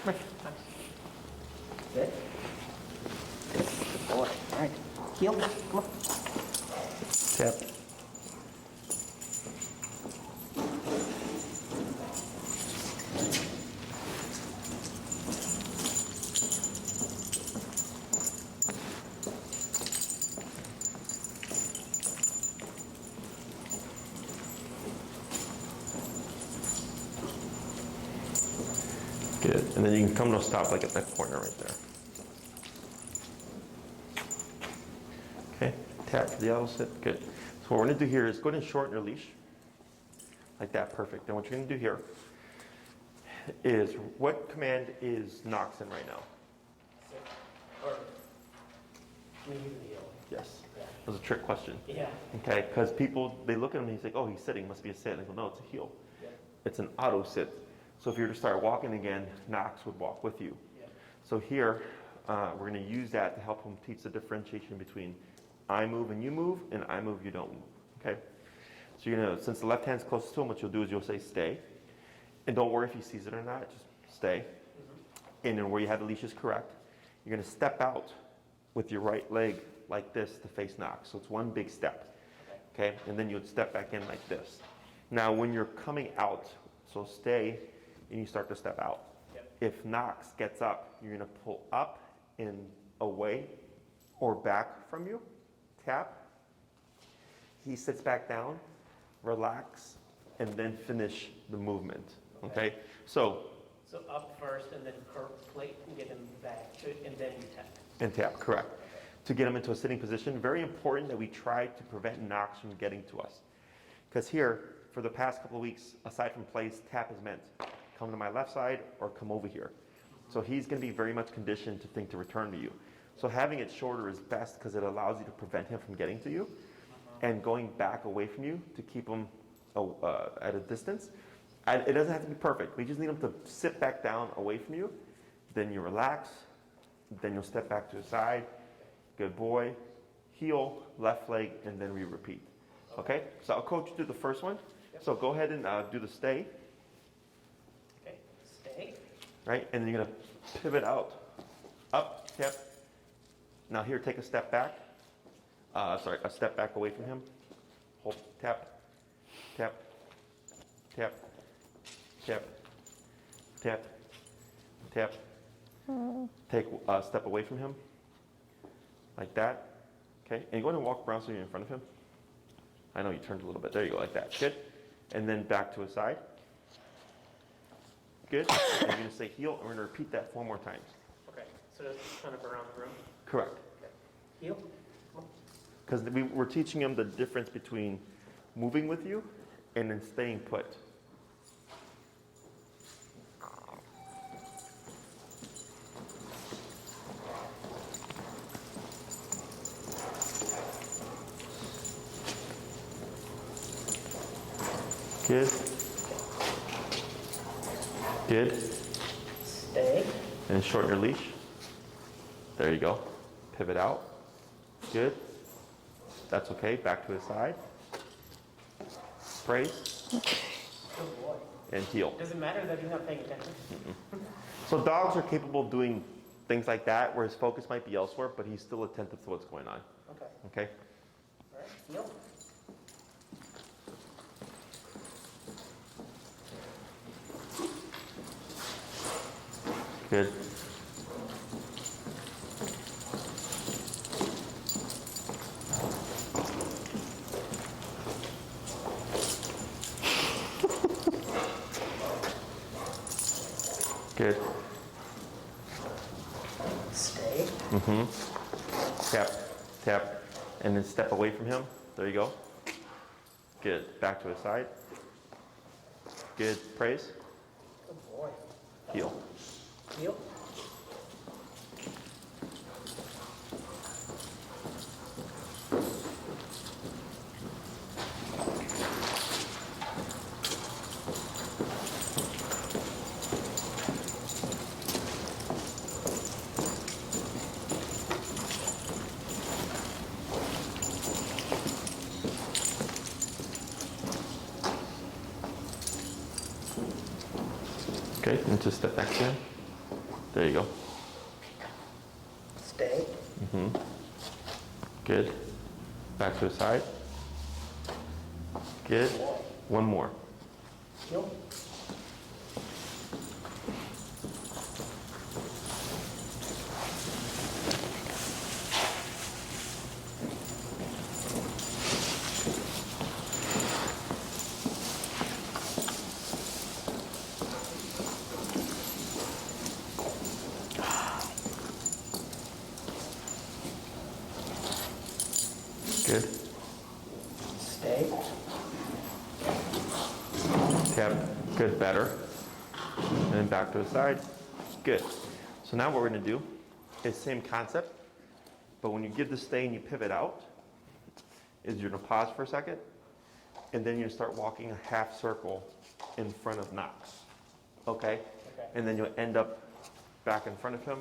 Come here. Good. Good boy. All right. Heel. Come on. Tap. Good. And then you can come to a stop like at that corner right there. Okay. Tap for the auto sit. Good. So what we're going to do here is go ahead and shorten your leash. Like that. Perfect. And what you're going to do here is, what command is Knox in right now? Sit. Or knee to heel. Yes. Yeah. That was a trick question. Yeah. Okay, because people, they look at him and he's like, oh, he's sitting, must be a sit. And they go, no, it's a heel. Yeah. It's an auto sit. So if you were to start walking again, Knox would walk with you. Yeah. So here, we're going to use that to help him teach the differentiation between I move and you move, and I move, you don't move. Okay? So you're going to, since the left hand's closest to him, what you'll do is you'll say stay. And don't worry if he sees it or not, just stay. Mm-hmm. And then where you have the leash is correct. You're going to step out with your right leg like this to face Knox. So it's one big step. Okay? And then you'd step back in like this. Now when you're coming out, so stay, and you start to step out. Yep. If Knox gets up, you're going to pull up and away or back from you. Tap. He sits back down, relax, and then finish the movement. Okay? So up first and then plate and get him back, and then you tap. And tap, correct. To get him into a sitting position, very important that we try to prevent Knox from getting to us. Because here, for the past couple of weeks, aside from plays, tap is meant come to my left side or come over here. So he's going to be very much conditioned to think to return to you. So having it shorter is best because it allows you to prevent him from getting to you, and going back away from you to keep him at a distance. And it doesn't have to be perfect. We just need him to sit back down away from you. Then you relax. Then you'll step back to the side. Good boy. Heel, left leg, and then we repeat. Okay? So I'll coach you through the first one. Yep. So go ahead and do the stay. Okay, stay. Right? And then you're going to pivot out. Up, tap. Now here, take a step back. A step back away from him. Hold, tap, tap, tap, tap, tap, tap. Take a step away from him. Like that. Okay? And go ahead and walk around so you're in front of him. I know you turned a little bit. There you go, like that. Good. And then back to his side. Good. And you're going to say heel, and we're going to repeat that 4 more times. Okay, so it's kind of around the room. Correct. Okay. Heel. Because we're teaching him the difference between moving with you and then staying put. Good. Good. Stay. And shorten your leash. There you go. Pivot out. Good. That's okay. Back to his side. Praise. Good boy. And heel. Does it matter that he's not paying attention? So dogs are capable of doing things like that where his focus might be elsewhere, but he's still attentive to what's going on. Okay. Okay? All right, heel. Good. Good. Stay. Tap, tap, and then step away from him. There you go. Good. Back to his side. Good. Praise. Good boy. Heel. Heel. Okay, and just step back again. There you go. Stay. Good. Back to the side. Good. One more. Heel. Good. Stay. Tap. Good. Better. And then back to the side. Good. So now what we're going to do is same concept, but when you give the stay and you pivot out, is you're going to pause for a second, and then you're going to start walking a half circle in front of Knox. Okay? And then you'll end up back in front of him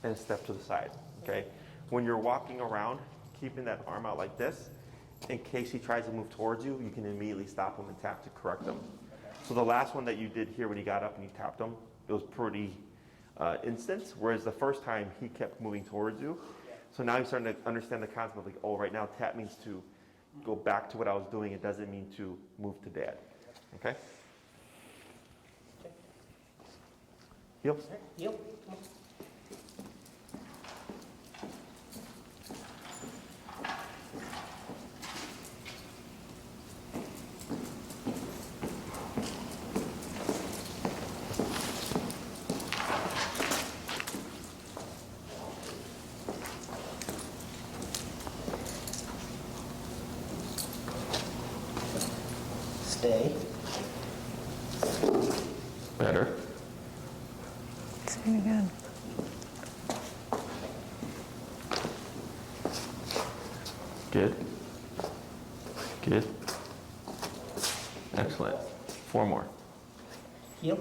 and step to the side. Okay? When you're walking around, keeping that arm out like this, in case he tries to move towards you, you can immediately stop him and tap to correct him. So the last one that you did here when he got up and you tapped him, it was pretty instant, whereas the first time he kept moving towards you. So now you're starting to understand the concept of like, oh, right now tap means to go back to what I was doing. It doesn't mean to move to dad. Okay? Heel. Heel. Stay. Better. Same again. Good. Good. Excellent. 4 more. Heel.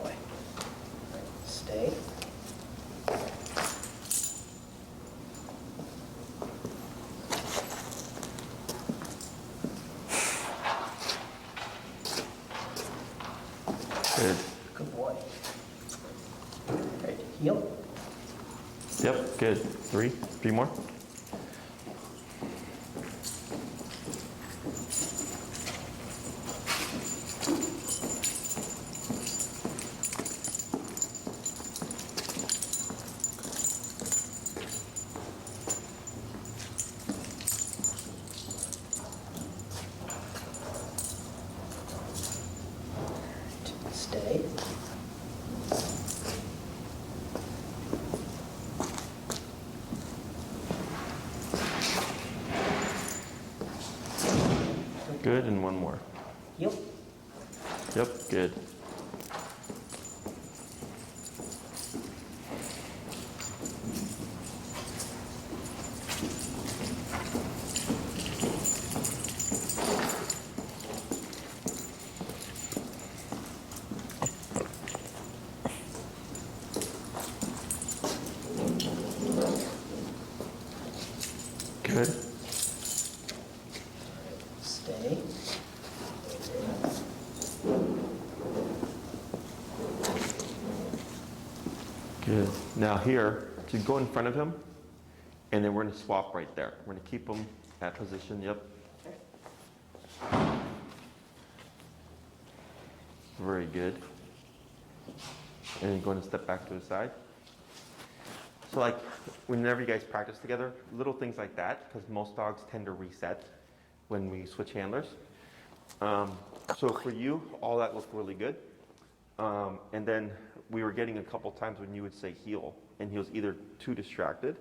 Boy. Stay. Good. Good boy. Right. Heel. Yep, good. 3. 3 more. Stay. Good, and 1 more. Heel. Yep, good. Good. Stay. Good. Now here, to go in front of him, and then we're going to swap right there. We're going to keep him at position. Yep. Very good. And then going to step back to the side. So like, whenever you guys practice together, little things like that, because most dogs tend to reset when we switch handlers. So for you, all that looked really good. And then we were getting a couple times when you would say heel, and he was either too distracted,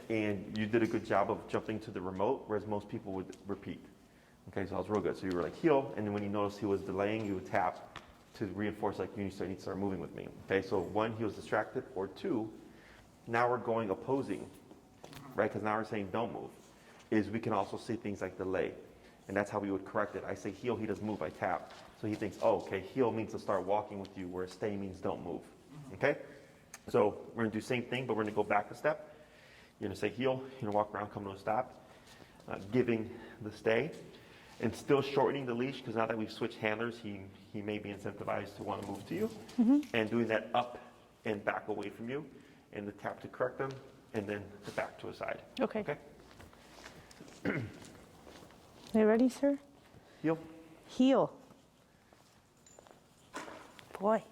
and you did a good job of jumping to the remote, whereas most people would repeat. Okay, so that was real good. So you were like heel, and then when you noticed he was delaying, you would tap to reinforce like you need to start moving with me. Okay, so 1, he was distracted, or 2, now we're going opposing, right? Because now we're saying don't move. Is we can also see things like delay. And that's how we would correct it. I say heel, he doesn't move, I tap. So he thinks, oh, okay, heel means to start walking with you, whereas stay means don't move. Okay? So we're gonna do the same thing, but we're gonna go back a step. You're gonna say heel, you're gonna walk around, come to a stop, giving the stay, and still shortening the leash, because now that we've switched handlers, he may be incentivized to want to move to you, and doing that up and back away from you, and the tap to correct them, and then the back to a side. Okay. Okay? Are you ready, sir? Heel. Heel. Boy.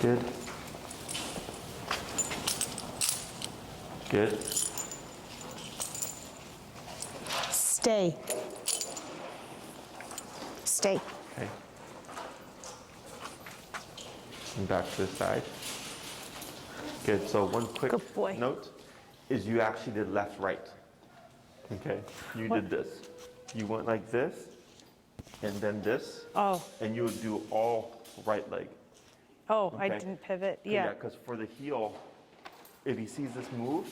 Good. Good. Stay. Stay. Okay. And back to the side. Good. So one quick Good boy. note is you actually did left, right. Okay. You What? did this. You went like this, and then this, Oh, and you would do all right leg. oh, I Okay. didn't pivot. Okay, Yeah. because for the heel, if he sees this move,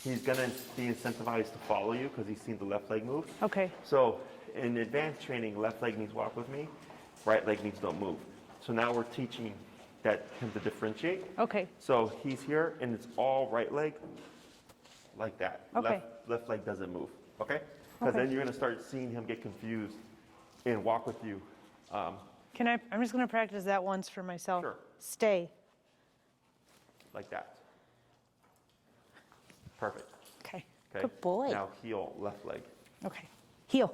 he's gonna be incentivized to follow you because he's seen the left leg move. Okay. So in advanced training, left leg means walk with me, right leg means don't move. So now we're teaching him to differentiate. Okay. So he's here and it's all right leg, like that. Okay. Left leg doesn't move, okay? Because Okay. then you're gonna start seeing him get confused and walk with you. I'm just going to practice that once for myself. Sure. Stay. Like that. Perfect. Okay. Okay. Good boy. Now heel, left leg. Okay. Heel.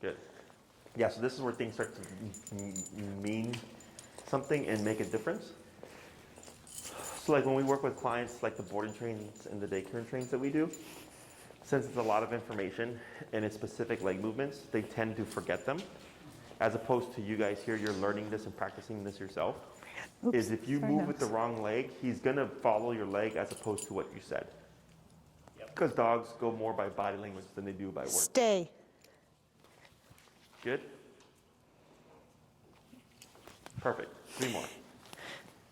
Good. Yeah, so this is where things start to mean something and make a difference. So like when we work with clients, like the boarding trains and the daycare trains that we do, since it's a lot of information and it's specific leg movements, they tend to forget them. As opposed to you guys here, you're learning this and practicing this yourself. Oops, Is if you sorry, move with the Knox. wrong leg, he's gonna follow your leg as opposed to what you said. Because dogs go more by body language than they do by words. Stay. Good? Perfect. 3 more.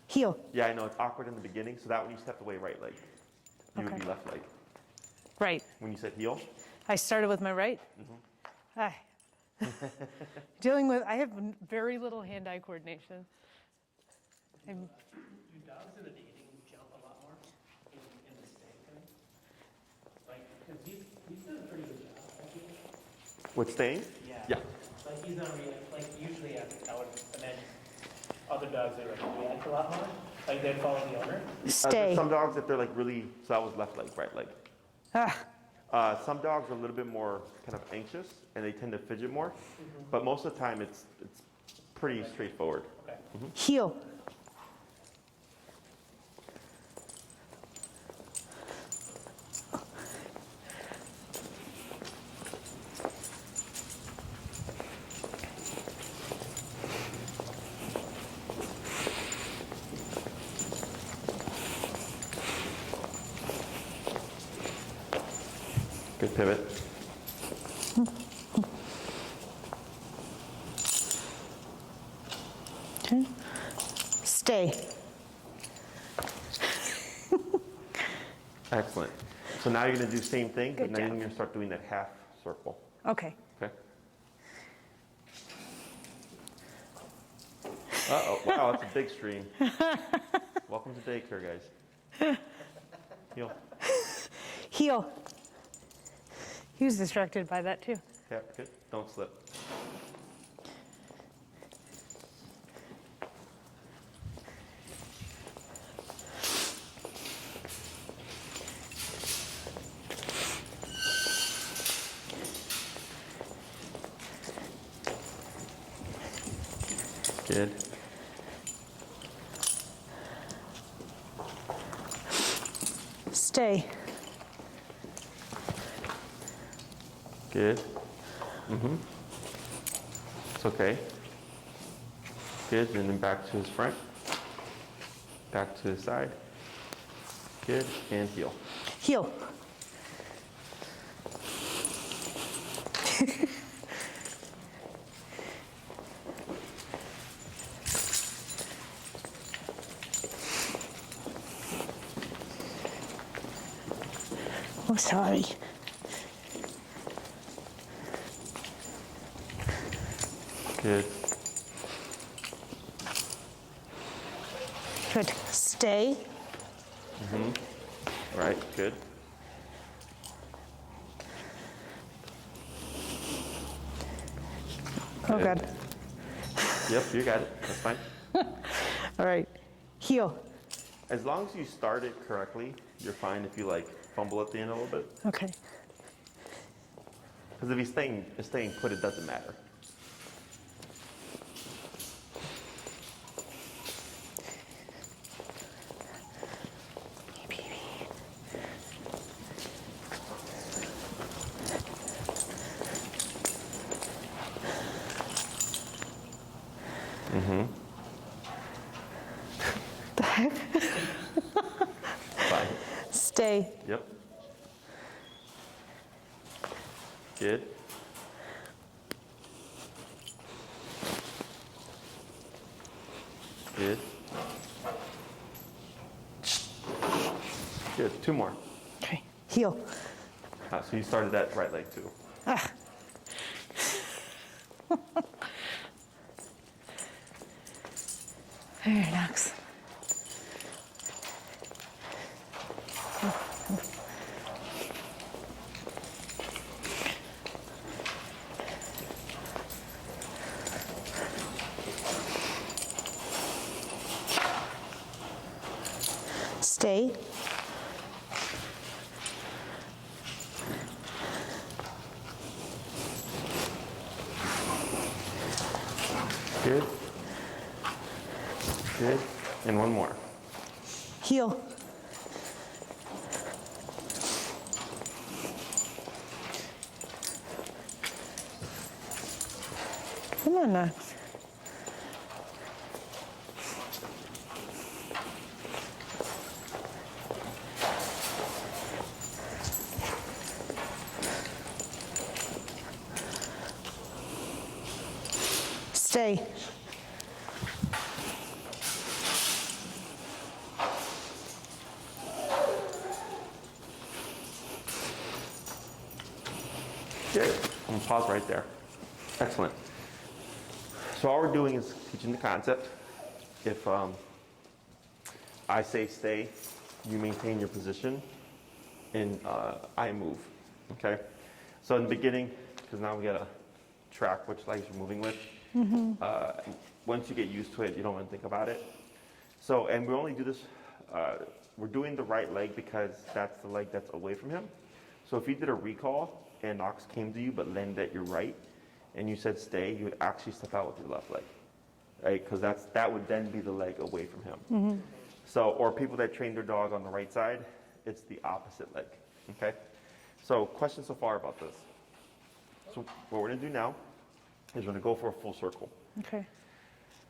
Heel. Yeah, I know it's awkward in the beginning, so that when you stepped away right leg, you would Okay. be left leg. Right. When you said heel, I started with my right. Hi. I have very little hand-eye coordination. Do dogs in the dating jump a lot more in the stay thing? Like, because he's done a pretty good job, I feel. with staying? Yeah. Like, he's not like, usually I would imagine other dogs that like react a lot more. Like, they'd follow the owner. Stay. Some dogs, if they're like really, so that was left leg, right leg. Ah, Some dogs are a little bit more kind of anxious and they tend to fidget more, but most of the time it's pretty straightforward. Okay. heel. Good pivot. Okay. Stay. Excellent. So now you're gonna do the same thing, but Good now you're job. gonna start doing that half circle, Okay. okay? Uh-oh, wow, that's a big stream. Welcome to daycare, guys. Heel, Heel. He was distracted by that too. tap, good, don't slip. Good. Stay. Good. It's okay. Good, and then back to his front. Back to the side. Good, and heel. Heel. Oh, sorry. Good. Good. Stay. Right, good. Oh, good. Yep, you got it. That's fine. All right. Heel. As long as you start it correctly, you're fine if you like fumble at the end a little bit. Okay. Because if he's staying put, it doesn't matter. The heck? Fine. Stay. Yep. Good. Good. Good. Two more. Okay. Heel. So you started that right leg too. Ah. There, Knox. Stay. Good. Good. And one more. Heel. Come on, Knox. Stay. Good. I'm gonna pause right there. Excellent. So all we're doing is teaching the concept. If I say stay, you maintain your position, and I move. Okay. So in the beginning, because now we got to track which legs you're moving with. Once you get used to it, you don't want to think about it. So, and we only do this. We're doing the right leg because that's the leg that's away from him. So if you did a recall and Knox came to you but landed at your right, and you said stay, you would actually step out with your left leg, right? Because that would then be the leg away from him. So, or people that train their dog on the right side, it's the opposite leg. Okay. So, questions so far about this? So, what we're gonna do now is we're gonna go for a full circle. Okay.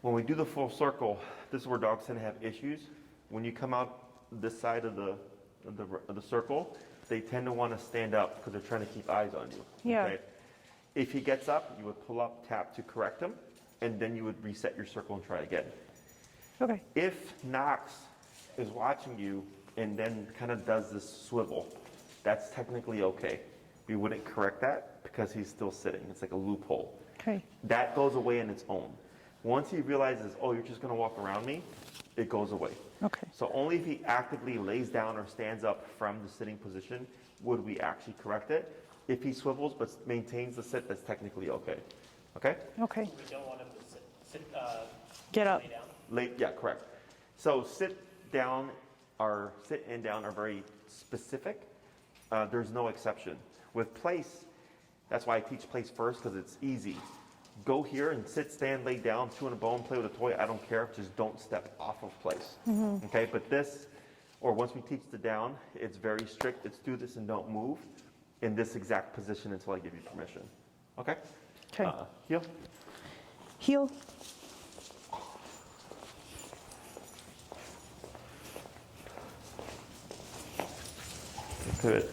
When we do the full circle, this is where dogs tend to have issues. When you come out this side of the circle, they tend to want to stand up because they're trying to keep eyes on you. Yeah. Okay? If he gets up, you would pull up, tap to correct him, and then you would reset your circle and try again. Okay. If Knox is watching you and then kind of does this swivel, that's technically okay. We wouldn't correct that because he's still sitting. It's like a loophole. Okay. That goes away on its own. Once he realizes, oh, you're just going to walk around me, it goes away. Okay. So only if he actively lays down or stands up from the sitting position would we actually correct it. If he swivels but maintains the sit, that's technically okay. Okay? Okay. We don't want him to Get up. lay down. Yeah, correct. So sit and down are very specific. There's no exception. With place, that's why I teach place first, because it's easy. Go here and sit, stand, lay down, chew on a bone, play with a toy. I don't care. Just don't step off of place. Okay, but this, or once we teach the down, it's very strict. It's do this and don't move in this exact position until I give you permission. Okay? Okay. Heel. Heel. Good.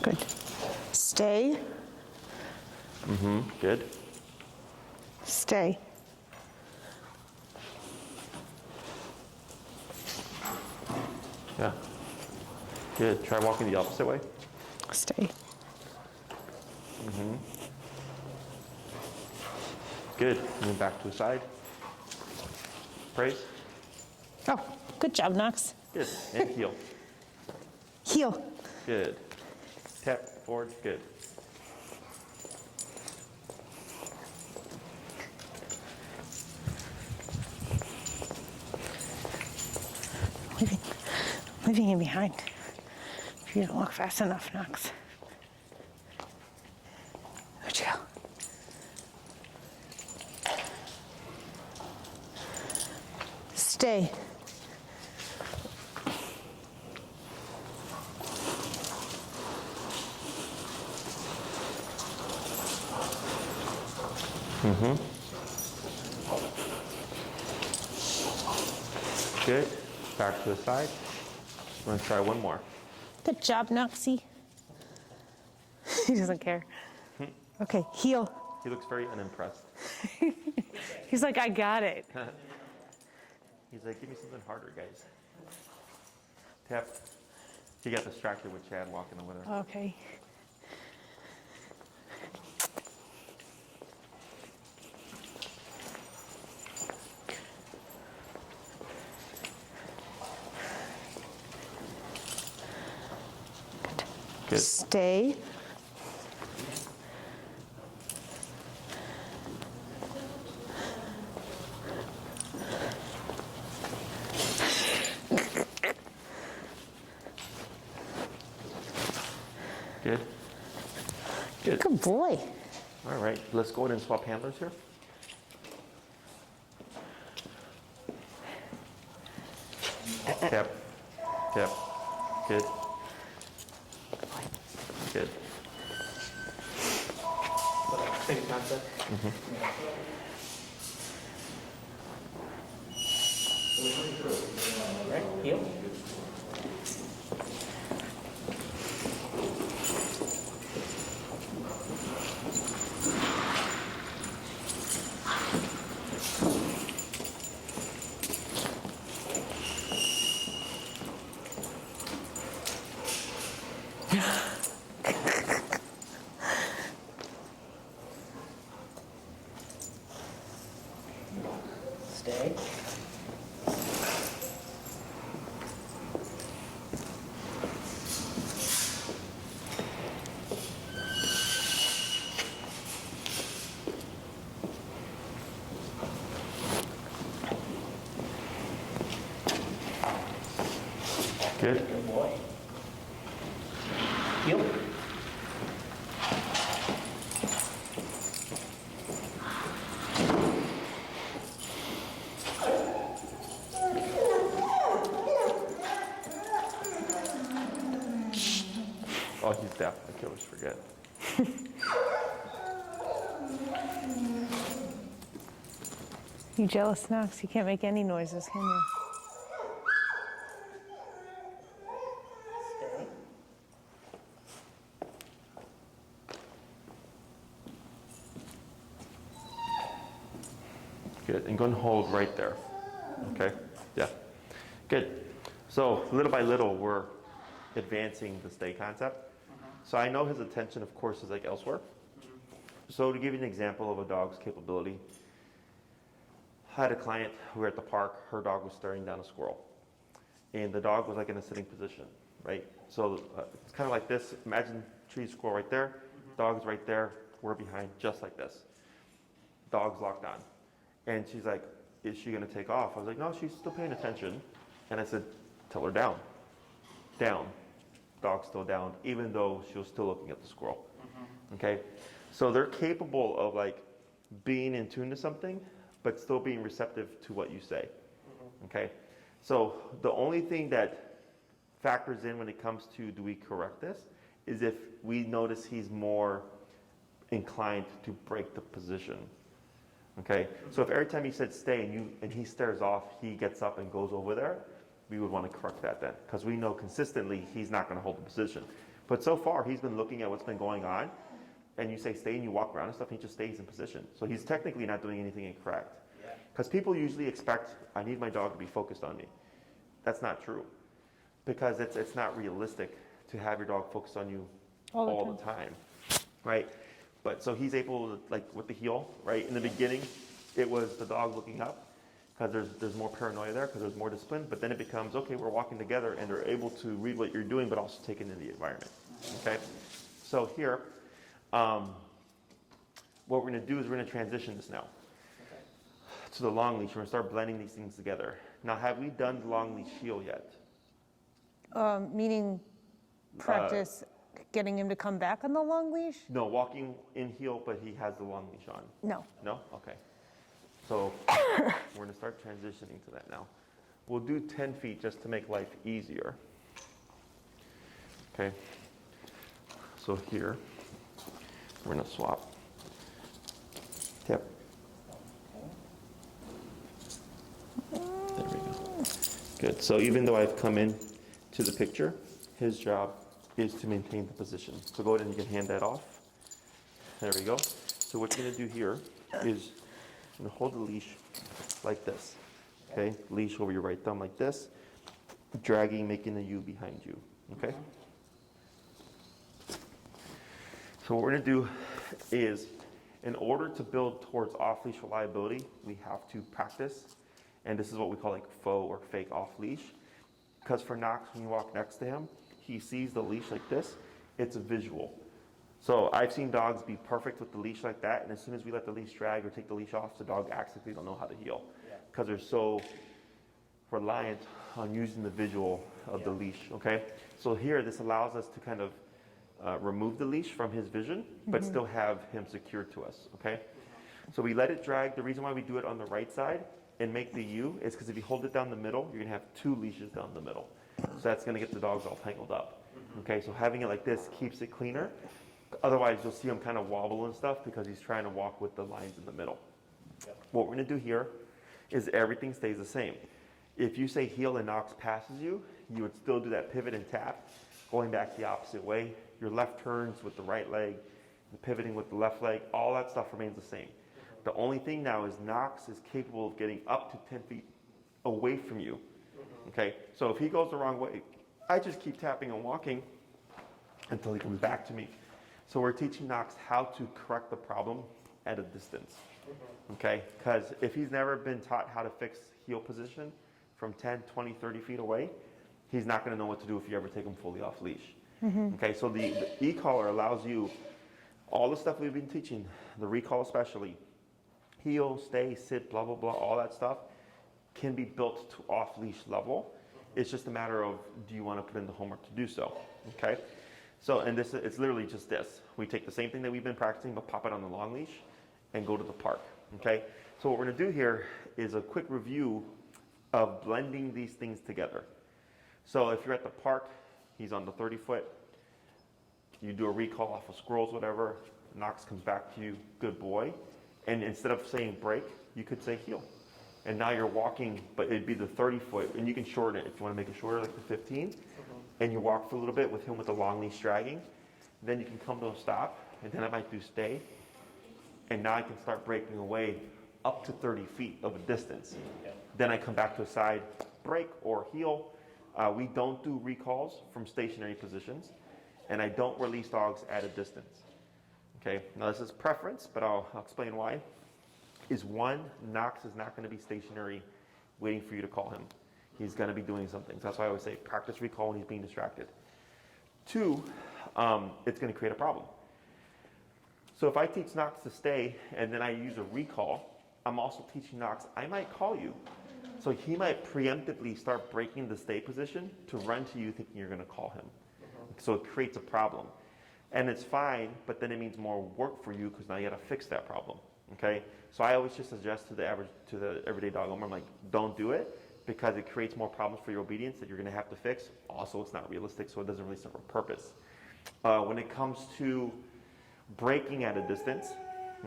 Good. Stay. Good. Stay. Yeah. Good. Try walking the opposite way. Stay. Good. Move back to the side. Praise. Oh, good job, Knox. Good. And heel. Heel. Good. Tap forward. Good. Leaving him behind. If you don't walk fast enough, Knox. Good go. Stay. Good. Back to the side. We're going to try one more. Good job, Knoxy. He doesn't care. Okay, heel. He looks very unimpressed. He's like, I got it. He's like, give me something harder, guys. Tap. He got distracted with Chad walking over there. Okay. Good. Stay. Good. Good. Good boy. All right, let's go ahead and swap handlers here. Tap. Tap. Good. Good. Same concept. Right, heel. Stay. Good. Good boy. Heel. Oh, he's deaf. I always forget. You jealous, Knox? You can't make any noises, can you? Stay. Good. And go and hold right there. Okay? Yeah. Good. So little by little, we're advancing the stay concept. So I know his attention, of course, is like elsewhere. So to give you an example of a dog's capability, I had a client who were at the park. Her dog was staring down a squirrel. And the dog was like in a sitting position, right? So it's kind of like this. Imagine tree squirrel right there. Dog's right there. We're behind, just like this. Dog's locked on. And she's like, is she going to take off? I was like, no, she's still paying attention. And I said, tell her down. Down. Dog's still down, even though she was still looking at the squirrel. Okay? So they're capable of like being in tune to something, but still being receptive to what you say. Okay? So the only thing that factors in when it comes to do we correct this is if we notice he's more inclined to break the position. Okay, so if every time you said stay and he stares off, he gets up and goes over there, we would want to correct that then, because we know consistently he's not going to hold the position. But so far, he's been looking at what's been going on, and you say stay and you walk around and stuff, and he just stays in position. So he's technically not doing anything incorrect. Because people usually expect, I need my dog to be focused on me. That's not true, because it's not realistic to have your dog focus on you all the time, right? But so he's able to, like with the heel, right? In the beginning, it was the dog looking up, because there's more paranoia there, because there's more discipline. But then it becomes, okay, we're walking together, and they're able to read what you're doing, but also take it into the environment. Okay? So here, what we're going to do is we're going to transition this now to the long leash. We're going to start blending these things together. Now, have we done the long leash heel yet? Meaning practice getting him to come back on the long leash? No, walking in heel, but he has the long leash on. No. No? Okay. So we're going to start transitioning to that now. We'll do 10 feet just to make life easier. Okay. So here, we're going to swap. Yep. There we go. Good. So even though I've come in to the picture, his job is to maintain the position. So go ahead and you can hand that off. There we go. So what you're going to do here is you're going to hold the leash like this. Okay? Leash over your right thumb like this, dragging, making a U behind you. Okay? So what we're going to do is, in order to build towards off-leash reliability, we have to practice. And this is what we call like faux or fake off-leash. Because for Knox, when you walk next to him, he sees the leash like this. It's a visual. So I've seen dogs be perfect with the leash like that, and as soon as we let the leash drag or take the leash off, the dog acts like they don't know how to heel. Because they're so reliant on using the visual of the leash, okay? So here, this allows us to kind of remove the leash from his vision, but still have him secured to us, okay? So we let it drag. The reason why we do it on the right side and make the U is because if you hold it down the middle, you're gonna have two leashes down the middle. So that's gonna get the dogs all tangled up, okay? So having it like this keeps it cleaner. Otherwise, you'll see him kind of wobble and stuff because he's trying to walk with the lines in the middle. What we're gonna do here is everything stays the same. If you say heel and Knox passes you, you would still do that pivot and tap, going back the opposite way. Your left turns with the right leg, the pivoting with the left leg, all that stuff remains the same. The only thing now is Knox is capable of getting up to 10 feet away from you. Okay, so if he goes the wrong way, I just keep tapping and walking until he comes back to me. So we're teaching Knox how to correct the problem at a distance. Okay, because if he's never been taught how to fix heel position from 10, 20, 30 feet away, he's not going to know what to do if you ever take him fully off leash. Okay, so the e-collar allows you all the stuff we've been teaching, the recall especially, heel, stay, sit, blah, blah, blah, all that stuff can be built to off-leash level. It's just a matter of, do you want to put in the homework to do so, okay? So, and this, it's literally just this. We take the same thing that we've been practicing, but pop it on the long leash and go to the park, okay? So what we're gonna do here is a quick review of blending these things together. So if you're at the park, he's on the 30-foot, you do a recall off of squirrels, whatever, Knox comes back to you, good boy. And instead of saying break, you could say heel. And now you're walking, but it'd be the 30-foot, and you can shorten it if you want to make it shorter, like the 15. And you walk for a little bit with him with the long leash dragging. Then you can come to a stop, and then I might do stay. And now I can start breaking away up to 30 feet of a distance. Then I come back to a side break or heel. We don't do recalls from stationary positions, and I don't release dogs at a distance. Okay, now this is preference, but I'll explain why. Is one, Knox is not going to be stationary waiting for you to call him. He's going to be doing something. So that's why I always say practice recall when he's being distracted. Two, it's going to create a problem. So if I teach Knox to stay and then I use a recall, I'm also teaching Knox, I might call you. So he might preemptively start breaking the stay position to run to you thinking you're going to call him. So it creates a problem. And it's fine, but then it means more work for you because now you got to fix that problem. Okay? So I always just suggest to the everyday dog owner, I'm like, don't do it because it creates more problems for your obedience that you're going to have to fix. Also, it's not realistic, so it doesn't really serve a purpose. When it comes to breaking at a distance,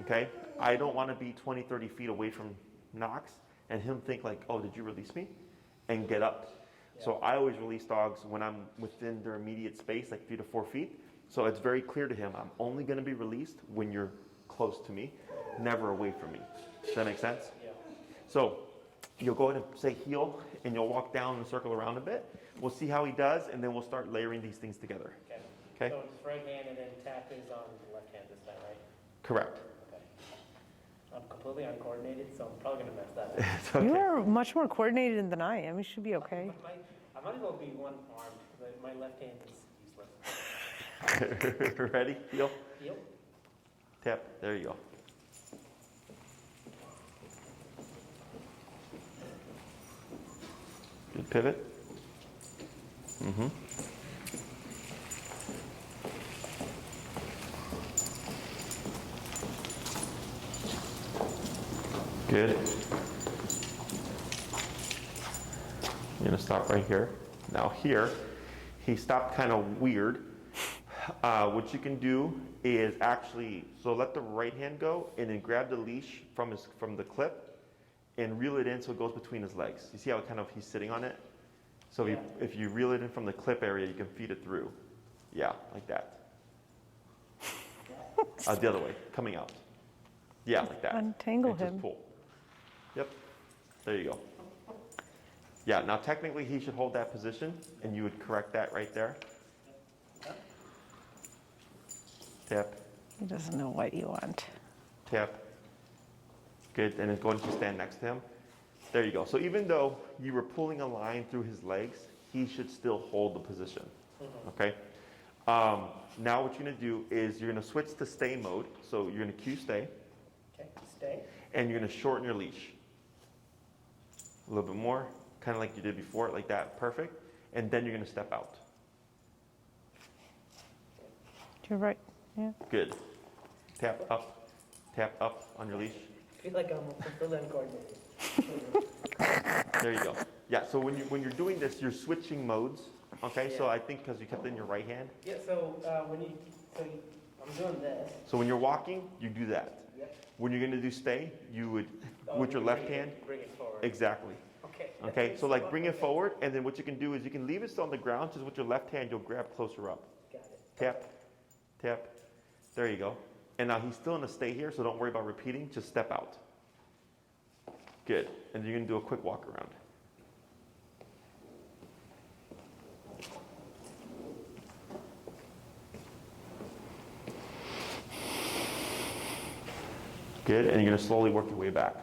okay, I don't want to be 20, 30 feet away from Knox and him think like, oh, did you release me? And get up. So I always release dogs when I'm within their immediate space, like 3 to 4 feet. So it's very clear to him, I'm only going to be released when you're close to me, never away from me. Does that make sense? Yeah. So you'll go ahead and say heel, and you'll walk down and circle around a bit. We'll see how he does, and then we'll start layering these things together. Okay. Okay? So it's right hand and then tap is on the left hand this time, right? Correct. Okay. I'm completely uncoordinated, so I'm probably gonna mess that up. It's okay. You are much more coordinated than I am. You should be okay. I might as well be one armed, but my left hand is useless. Ready? Heel. Heel. Tap. There you go. Good pivot. Mm-hmm. Good. You're gonna stop right here. Now here, he stopped kind of weird. What you can do is actually, so let the right hand go and then grab the leash from the clip and reel it in so it goes between his legs. You see how he's sitting on it? So Yeah. if you reel it in from the clip area, you can feed it through. Yeah, like that. The other way, coming out. Yeah, like that. Untangle And just him. pull. Yep. There you go. Yeah, now technically he should hold that position, and you would correct that right there. Tap, He doesn't know what you want. tap. Good, and then go ahead and stand next to him. There you go. So even though you were pulling a line through his legs, he should still hold the position. Okay? Now what you're gonna do is you're gonna switch to stay mode. So you're gonna cue stay, Okay, stay. and you're gonna shorten your leash. A little bit more, kind of like you did before, like that, perfect. And then you're gonna step out. You're right. Yeah. Good. Tap up on your leash. I feel like I'm completely uncoordinated. There you go. Yeah, so when you're doing this, you're switching modes. Okay, so Yeah. I think because you kept it in your right hand. Yeah, so I'm doing this. So when you're walking, you do that. Yep. When you're gonna do stay, you would, Oh, with your you left bring it- hand, Bring it forward. exactly. Okay. Okay, so like bring it forward, and then what you can do is you can leave it still on the ground, just with your left hand, you'll grab closer up. Got it. Tap, tap, there you go. And now he's still in a stay here, so don't worry about repeating, just step out. Good, and you're gonna do a quick walk around. Good, and you're gonna slowly work your way back.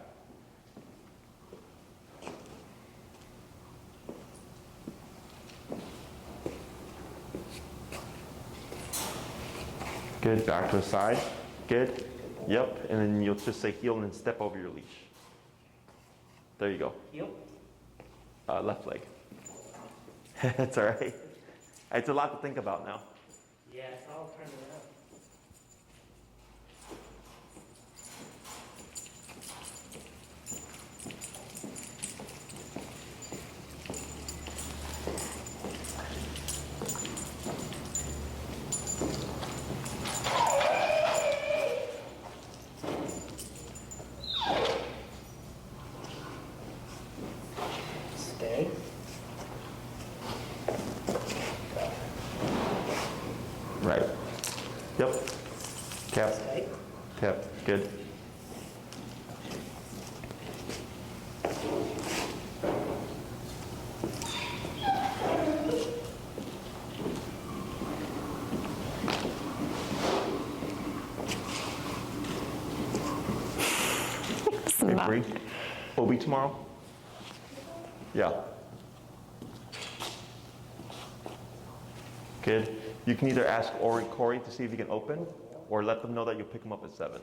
Good, back to the side. Good, yep, and then you'll just say heel and then step over your leash. There you go, Heel. left leg. That's all right. It's a lot to think about now. Yeah, it's all turned around. Stay. Right. Yep. Tap, Stay. tap, good. It's Hey, not- Bree, OB tomorrow? Yeah. Good. You can either ask Corey to see if he can open, or let them know that you'll pick him up at 7.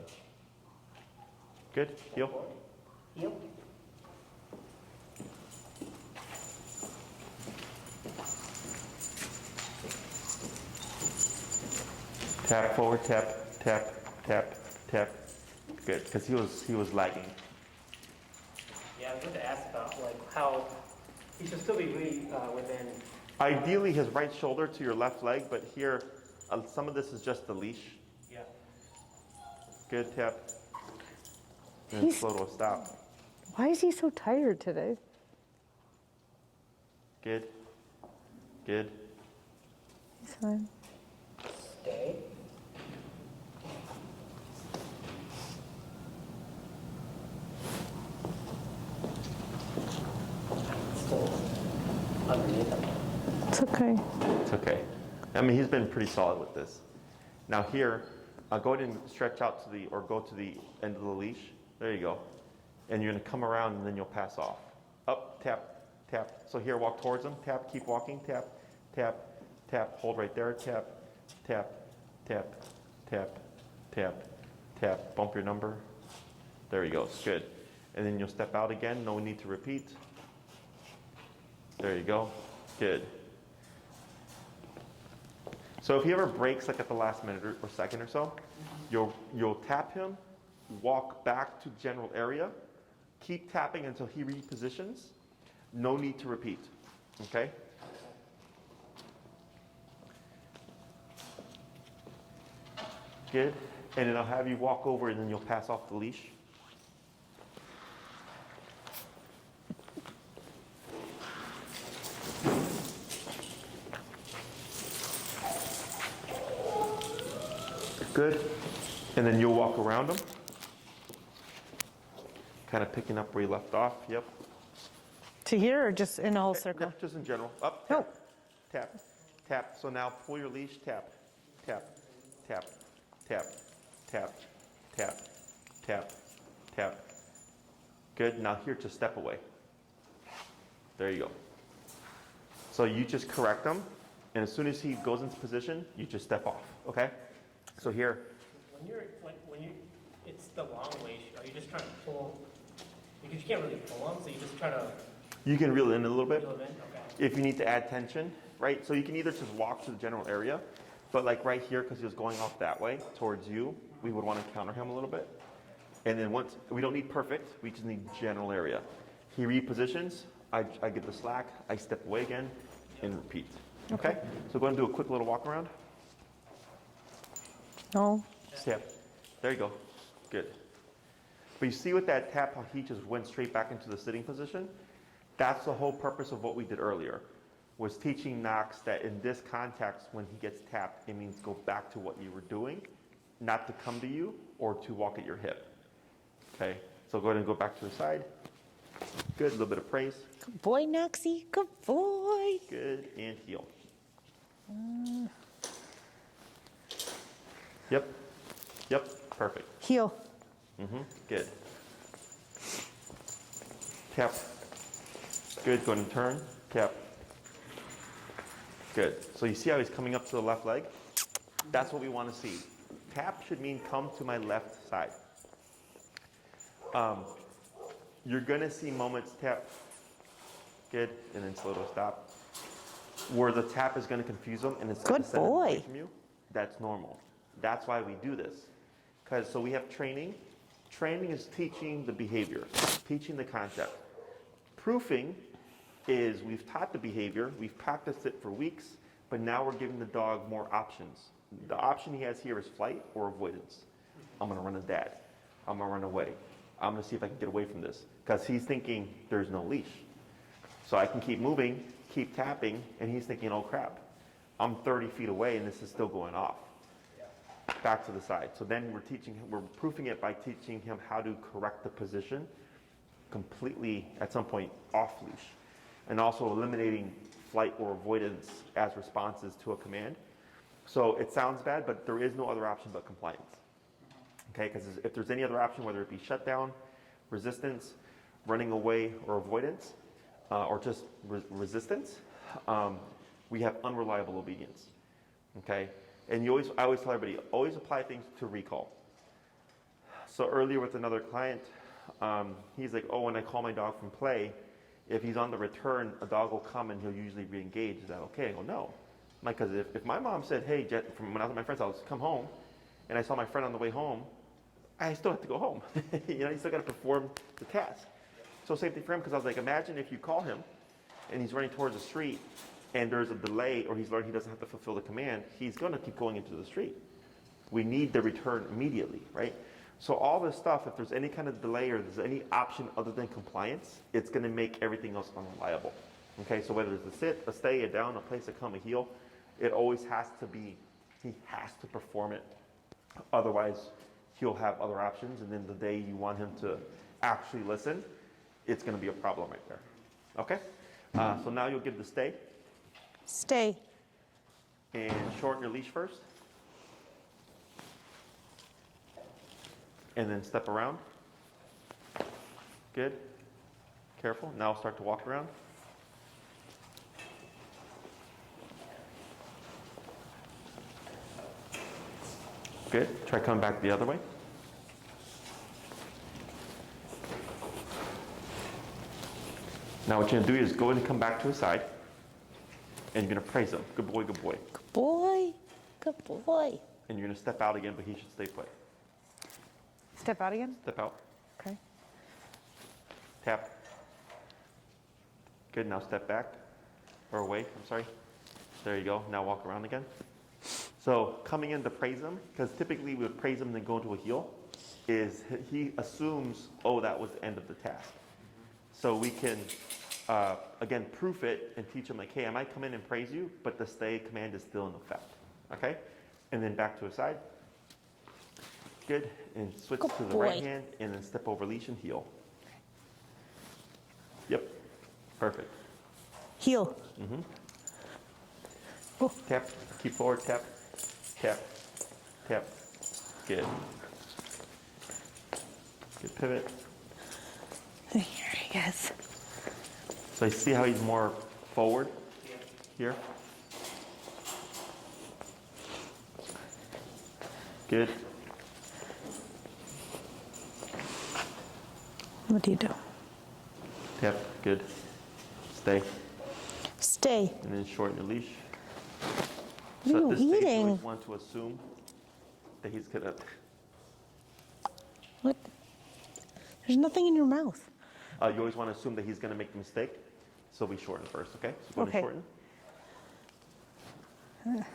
Good? Heel? Heel. Tap forward, tap, tap, tap, tap. Good, because he was lagging. Yeah, I was going to ask about like how he should still be really within. Ideally his right shoulder to your left leg, but here Some of this is just the leash. Yeah. Good, tap. And He's- slow to a stop. Why is he so tired today? Good. Good. He's fine. Stay. Still underneath him. It's okay. It's okay. I mean, he's been pretty solid with this. Now here, go ahead and stretch out to the, or go to the end of the leash. There you go. And you're gonna come around and then you'll pass off. Up, tap, tap. So here, walk towards him, tap, keep walking, tap, tap, tap, hold right there, tap, tap, tap, tap, tap, tap, bump your number. There he goes, good. And then you'll step out again, no need to repeat. There you go, good. So if he ever breaks like at the last minute or second or so, you'll tap him, walk back to general area, keep tapping until he repositions. No need to repeat, okay? Good, and then I'll have you walk over and then you'll pass off the leash. Good. And then you'll walk around them. Kind of picking up where you left off. Yep. To here or just in a whole circle? Yep, just in general. Up, Oh. tap, tap, tap. So now pull your leash, tap, tap, tap, tap, tap, tap, tap, tap. Good. Now here to step away. There you go. So you just correct him, and as soon as he goes into position, you just step off, okay? So here, When you, it's the long leash, are you just trying to pull, because you can't really pull them, so you just try to you can reel in a little bit reel them in? Okay. if you need to add tension, right? So you can either just walk to the general area, but like right here, because he was going off that way towards you, we would want to counter him a little bit. And then once, we don't need perfect, we just need general area. He repositions, I get the slack, I step away again, and repeat. Okay? So go ahead and do a quick little walk around. No. Step. There you go. Good. But you see with that tap how he just went straight back into the sitting position? That's the whole purpose of what we did earlier, was teaching Knox that in this context, when he gets tapped, it means go back to what you were doing, not to come to you or to walk at your hip. Okay? So go ahead and go back to the side. Good. A little bit of praise. Good boy, Knoxy. Good boy. Good. And heel. Yep. Yep. Perfect. Heel. Good. Tap. Good. Go ahead and turn. Tap. Good. So you see how he's coming up to the left leg? That's what we want to see. Tap should mean come to my left side. You're going to see moments tap. Good. And then slow to a stop. Where the tap is going to confuse them and it's going Good to send them away boy. from you. That's normal. That's why we do this. Because so we have training. Training is teaching the behavior, teaching the concept. Proofing is we've taught the behavior, we've practiced it for weeks, but now we're giving the dog more options. The option he has here is flight or avoidance. I'm going to run a dad. I'm going to run away. I'm going to see if I can get away from this. Because he's thinking there's no leash. So I can keep moving, keep tapping, and he's thinking, oh crap, I'm 30 feet away and this is still going off. Back to the side. So then we're proofing it by teaching him how to correct the position completely at some point off leash. And also eliminating flight or avoidance as responses to a command. So it sounds bad, but there is no other option but compliance. Okay, because if there's any other option, whether it be shutdown, resistance, running away, or avoidance, or just resistance, we have unreliable obedience. Okay, and I always tell everybody, always apply things to recall. So earlier with another client, he's like, oh, when I call my dog from play, if he's on the return, a dog will come and he'll usually re-engage. Is that okay? I go, no. Because if my mom said, hey, Jet, from when I was at my friend's house, come home, and I saw my friend on the way home, I still have to go home. You still got to perform the task. So same thing for him, because I was like, imagine if you call him, and he's running towards the street, and there's a delay, or he's learned he doesn't have to fulfill the command, he's going to keep going into the street. We need the return immediately, right? So all this stuff, if there's any kind of delay or there's any option other than compliance, it's going to make everything else unreliable. Okay, so whether it's a sit, a stay, a down, a place, a come, a heel, it always has to be, he has to perform it. Otherwise, he'll have other options, and then the day you want him to actually listen, it's going to be a problem right there. Okay? So now you'll give the stay. Stay. And shorten your leash first. And then step around. Good. Careful. Now start to walk around. Good. Try coming back the other way. Now what you're going to do is go ahead and come back to his side. And you're going to praise him. Good boy, good boy. Good boy. Good boy. And you're going to step out again, but he should stay put. Step out again. Step out. Okay. Tap. Good. Now step back. Or away. I'm sorry. There you go. Now walk around again. So coming in to praise him, because typically we would praise him and then go into a heel, is he assumes, oh, that was the end of the task. So we can, again, proof it and teach him like, hey, I might come in and praise you, but the stay command is still in effect. Okay? And then back to his side. Good. And switch Good to the boy. right hand and then step over leash and heel. Yep. Perfect. Heel. Oh. Tap. Keep forward. Tap. Tap. Tap. Good. Good pivot. Here he is. So you see how he's more forward here? Good. What do you do? Tap. Good. Stay. Stay. And then shorten your leash. What are So you at this stage, you eating? always want to assume that he's gonna. What? There's nothing in your mouth. You always want to assume that he's gonna make the mistake. So we shorten first, okay? So go ahead Okay. and shorten.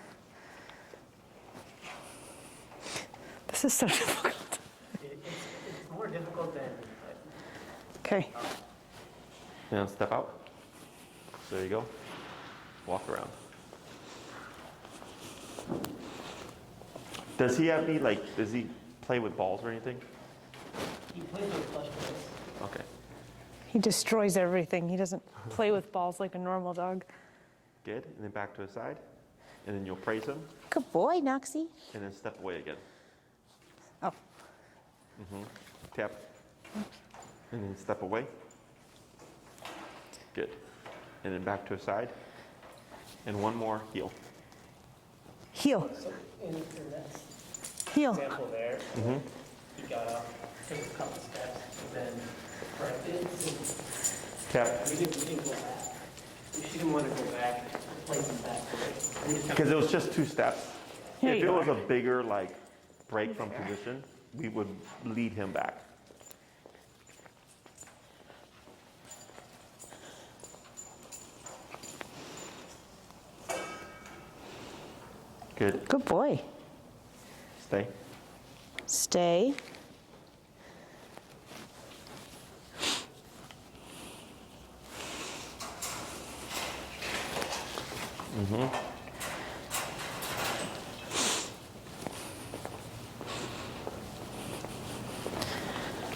This is so difficult. It's more difficult than, Okay. Now step out. There you go. Walk around. Does he have any, like, does he play with balls or anything? he plays with flush toys. Okay. He destroys everything. He doesn't play with balls like a normal dog. Good. And then back to his side. And then you'll praise him. Good boy, Knoxy. And then step away again. Oh. Tap. And then step away. Good. And then back to his side. And one more, heel. Heel. So in that Heel. example there, he got up, took a couple steps, and then corrected. Tap. We didn't go back. She didn't want to go back, place him back. We just Because it was just 2 steps. Here If you it go. was a bigger, like, break from position, we would lead him back. Good. Good boy. Stay. Stay.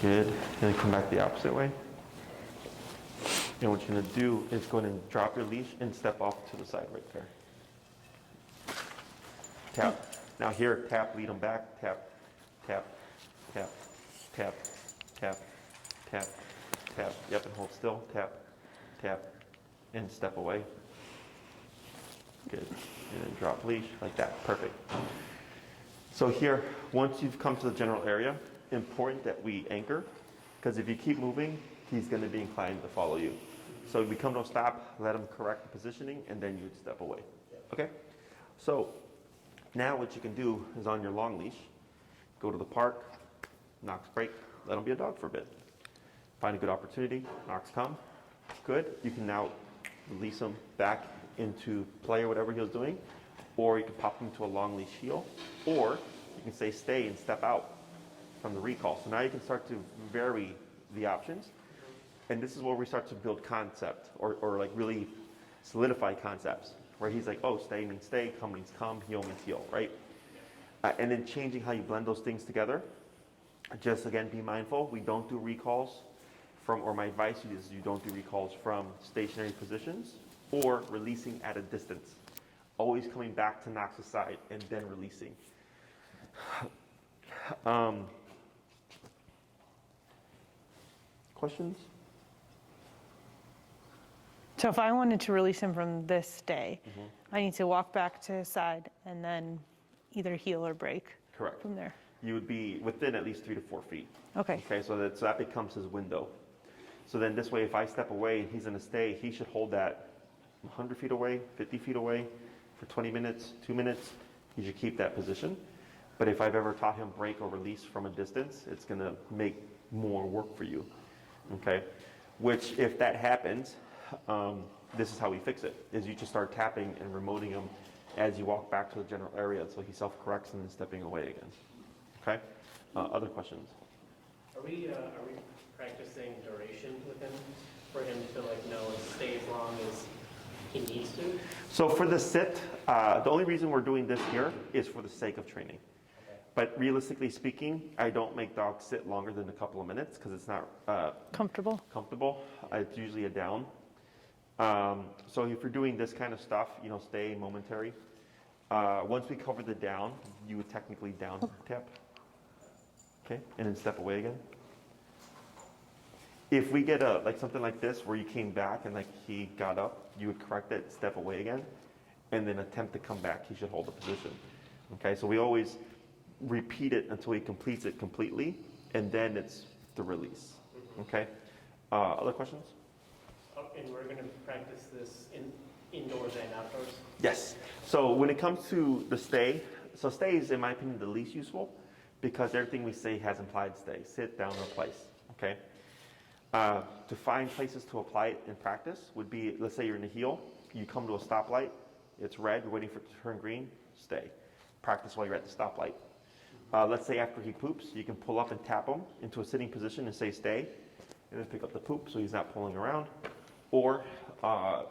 Good. And then come back the opposite way. And what you're going to do is go ahead and drop your leash and step off to the side right there. Tap. Now here, tap, lead them back. Tap, tap, tap, tap, tap, tap, tap. Yep, and hold still. Tap, tap, and step away. Good. And then drop leash like that. Perfect. So here, once you've come to the general area, important that we anchor, because if you keep moving, he's going to be inclined to follow you. So we come to a stop, let him correct the positioning, and then you step away. Okay? So now what you can do is on your long leash, go to the park, Knox break, let him be a dog for a bit. Find a good opportunity, Knox come. Good. You can now release him back into play or whatever he was doing, or you can pop him to a long leash heel, or you can say stay and step out from the recall. So now you can start to vary the options. And this is where we start to build concept or like really solidify concepts where he's like, oh, stay means stay, come means come, heel means heel, right? And then changing how you blend those things together. Just again, be mindful. We don't do recalls from, or my advice is you don't do recalls from stationary positions or releasing at a distance. Always coming back to Knox's side and then releasing. Questions? So if I wanted to release him from this stay, I need to walk back to his side and then either heel or break. Correct. From there. You would be within at least 3 to 4 feet. Okay. Okay, so that becomes his window. So then this way, if I step away and he's in a stay, he should hold that 100 feet away, 50 feet away for 20 minutes, 2 minutes. He should keep that position. But if I've ever taught him break or release from a distance, it's going to make more work for you. Okay, which if that happens, this is how we fix it, is you just start tapping and remoting him as you walk back to the general area so he self-corrects and then stepping away again. Okay, other questions? Are we practicing duration with him for him to like know and stay as long as he needs to? So for the sit, the only reason we're doing this here is for the sake of training. Okay. But realistically speaking, I don't make dogs sit longer than a couple of minutes because it's not Comfortable. It's usually a down. So if you're doing this kind of stuff, stay momentary. Once we cover the down, you would technically down tap. Okay, and then step away again. If we get something like this where you came back and like he got up, you would correct it, step away again, and then attempt to come back. He should hold the position. Okay, so we always repeat it until he completes it completely, and then it's the release. Okay, other questions? And we're going to practice this indoors and outdoors? Yes. So when it comes to the stay, so stay is, in my opinion, the least useful because everything we say has implied stay, sit, down, or place. Okay. To find places to apply it in practice would be, let's say you're in a heel, you come to a stoplight, it's red, you're waiting for it to turn green, stay. Practice while you're at the stoplight. Let's say after he poops, you can pull up and tap him into a sitting position and say stay, and then pick up the poop so he's not pulling around. Or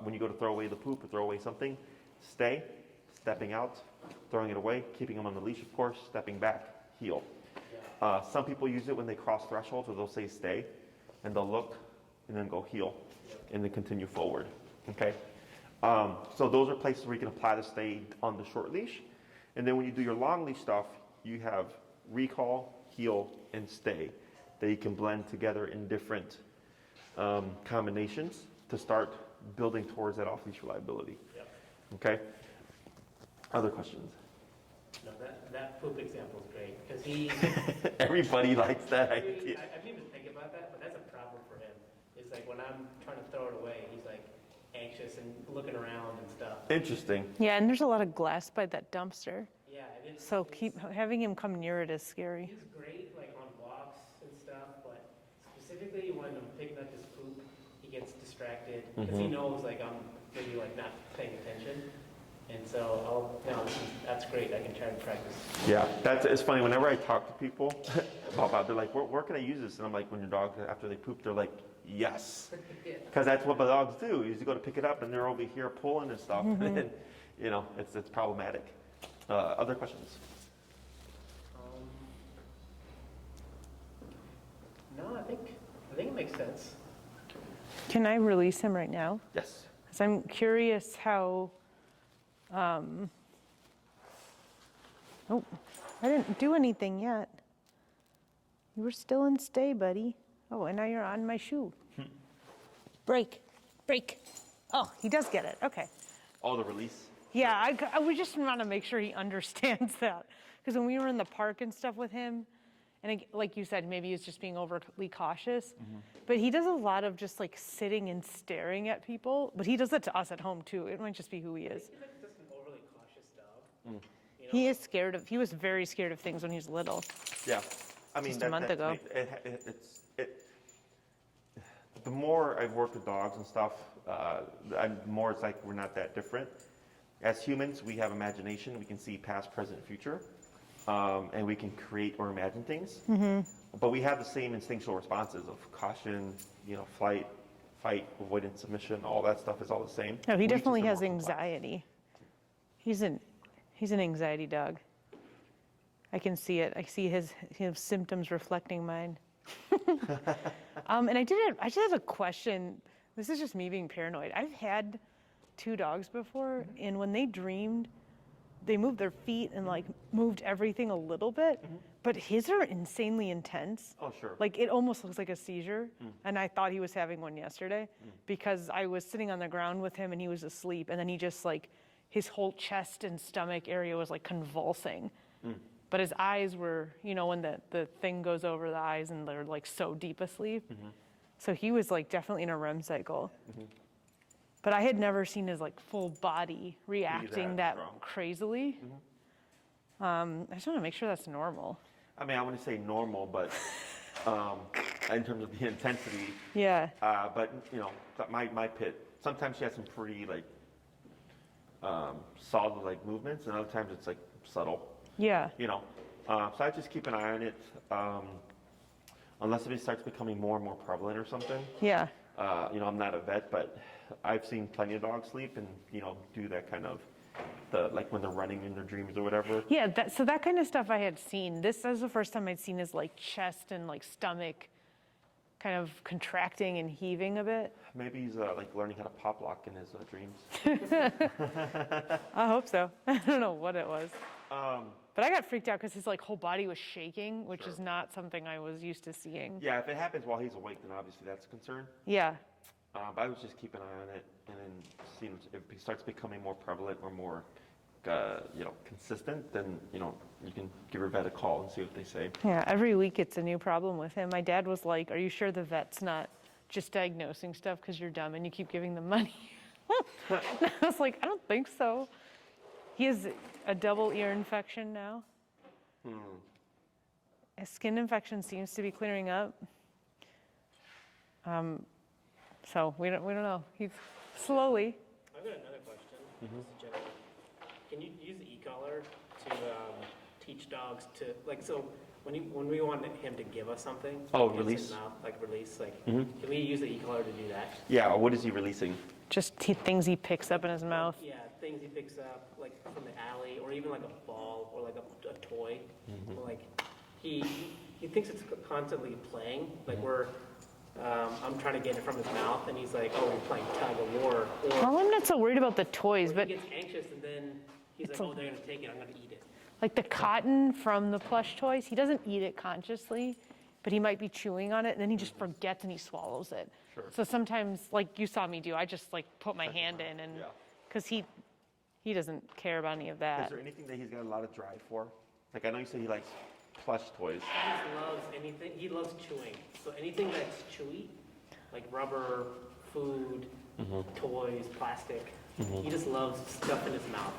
when you go to throw away the poop or throw away something, stay, stepping out, throwing it away, keeping him on the leash, of course, stepping back, heel. Some people use it when they cross thresholds where they'll say stay, and they'll look, and then go heel, and then continue forward. Okay? So those are places where you can apply the stay on the short leash. And then when you do your long leash stuff, you have recall, heel, and stay that you can blend together in different combinations to start building towards that off-leash reliability. Yep. Okay? Other questions? No, that poop example is great because he. Everybody likes that I idea. didn't even think about that, but that's a problem for him. It's like when I'm trying to throw it away, he's like anxious and looking around and stuff. Interesting. Yeah, and there's a lot of glass by that dumpster. Yeah, it is. So having him come near it is scary. He's great like on walks and stuff, but specifically when I'm picking up his poop, he gets distracted because he knows like I'm maybe like not paying attention. And so that's great. I can try to practice. Yeah, it's funny. Whenever I talk to people about, they're like, where can I use this? And I'm like, when your dog, after they poop, they're like, yes. Because that's what the dogs do. You usually go to pick it up and they're over here pulling and stuff. And, it's problematic. Other questions? No, I think it makes sense. Can I release him right now? Yes. Because I'm curious how. Oh, I didn't do anything yet. You were still in stay, buddy. Oh, and now you're on my shoe. Break. Oh, he does get it. Okay. Oh, the release? Yeah, we just want to make sure he understands that. Because when we were in the park and stuff with him, and like you said, maybe he's just being overly cautious. But he does a lot of just like sitting and staring at people. But he does that to us at home too. It might just be who he is. He's like just an overly cautious dog. He is scared of. He was very scared of things when he was little. Yeah. I mean, Just a month ago. the more I've worked with dogs and stuff, more it's like we're not that different. As humans, we have imagination. We can see past, present, future, and we can create or imagine things. But we have the same instinctual responses of caution, flight, fight, avoidance, submission. All that stuff is all the same. No, he We just definitely are has more complex. anxiety. He's an anxiety dog. I can see it. I see his symptoms reflecting mine. And I did have a question. This is just me being paranoid. I've had 2 dogs before, and when they dreamed, they moved their feet and like moved everything a little bit, but his are insanely intense. Oh, sure. Like it almost looks like a seizure, and I thought he was having one yesterday because I was sitting on the ground with him and he was asleep, and then he just like, his whole chest and stomach area was like convulsing. But his eyes were, when the thing goes over the eyes and they're like so deep asleep. So he was like definitely in a REM cycle. But I had never seen his like full body reacting that strong. crazily. I just want to make sure that's normal. I mean, I wouldn't say normal, but in terms of the intensity. Yeah. But my pit. Sometimes she has some pretty like solid like movements, and other times it's like subtle. Yeah. So I just keep an eye on it. Unless it starts becoming more and more prevalent or something. Yeah. I'm not a vet, but I've seen plenty of dogs sleep and do that kind of like when they're running in their dreams or whatever. Yeah. That kind of stuff I had seen. This is the first time I'd seen his like chest and like stomach kind of contracting and heaving a bit. Maybe he's like learning how to pop lock in his dreams. I hope so. I don't know what it was. But I got freaked out because his like whole body was shaking, which is not something I was used to seeing. Yeah, if it happens while he's awake, then obviously that's a concern. Yeah. But I would just keep an eye on it, and then see if it starts becoming more prevalent or more, consistent. Then you can give your vet a call and see what they say. Yeah. Every week it's a new problem with him. My dad was like, "Are you sure the vet's not just diagnosing stuff because you're dumb and you keep giving them money?" And I was like, "I don't think so." He has a double ear infection now. His skin infection seems to be clearing up. So we don't know. He's slowly. I've got another question. This is general. Can you use the e-collar to teach dogs to so when we want him to give us something? Oh, like release? Release. Can we use the e-collar to do that? Yeah. What is he releasing? Just things he picks up in his mouth. Yeah, things he picks up like from the alley, or even like a ball or like a toy. Like he thinks it's constantly playing. Like I'm trying to get it from his mouth, and he's like, "Oh, we're playing tug of war." Well, I'm not so worried about the toys, Or but he gets anxious, and then he's like, "Oh, they're gonna take it. I'm gonna eat it." like the cotton from the plush toys, he doesn't eat it consciously, but he might be chewing on it, and then he just forgets and he swallows it. Sure. So sometimes, like you saw me do, I just like put my hand in, and because he doesn't care about any of Is that. there anything that he's got a lot of drive for? Like I know you said he likes plush toys. He just loves anything. He loves chewing. So anything that's chewy, like rubber, food, toys, plastic, he just loves stuff in his mouth.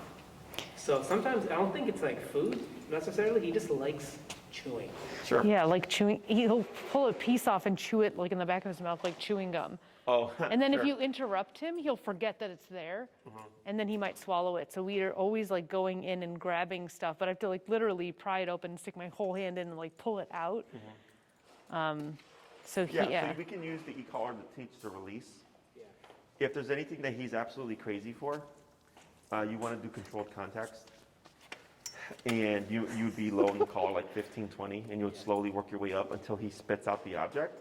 So sometimes I don't think it's like food necessarily. He just likes chewing. Sure. Yeah, like chewing. He'll pull a piece off and chew it like in the back of his mouth, like chewing gum. Oh. And then if sure. you interrupt him, he'll forget that it's there, and then he might swallow it. So we are always like going in and grabbing stuff, but I have to like literally pry it open and stick my whole hand in and like pull it out. So he, So we can use the e-collar to teach the release. Yeah. If there's anything that he's absolutely crazy for, you want to do controlled contacts. And you'd be low in the collar like 15, 20, and you would slowly work your way up until he spits out the object,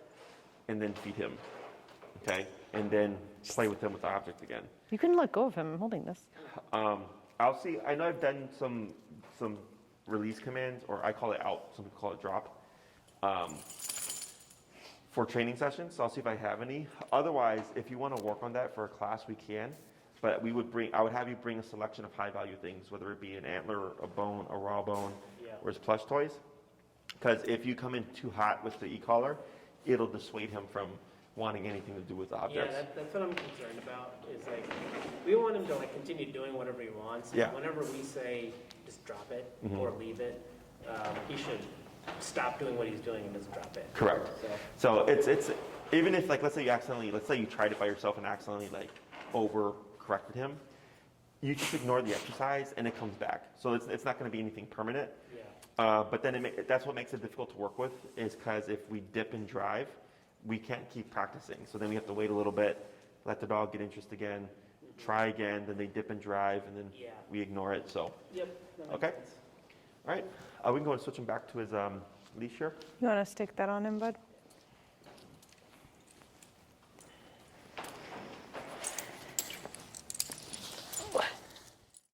and then feed him. Okay? And then play with him with the object again. you can let go of him. I'm holding this. I'll see. I know I've done some release commands, or I call it out. Some people call it drop. For training sessions, so I'll see if I have any. Otherwise, if you want to work on that for a class, we can. But I would have you bring a selection of high-value things, whether it be an antler, a bone, a raw bone, or his plush toys. Because if you come in too hot with the e-collar, it'll dissuade him from wanting anything to do with objects. Yeah, that's what I'm concerned about. Is like we want him to like continue doing whatever he wants. Yeah. Whenever we say just drop it or leave it, he should stop doing what he's doing and just drop it. Correct. So So Even if, like, let's say you tried it by yourself and accidentally, like, over-corrected him, you just ignore the exercise and it comes back. So it's not going to be anything permanent. Yeah. But then that's what makes it difficult to work with, is because if we dip and drive, we can't keep practicing. So then we have to wait a little bit, let the dog get interest again, try again, then they dip and drive, and then Yeah. we ignore it. So, Yep. That makes Okay. sense. all right, we can go and switch him back to his leash here. You want to stick that on him, bud?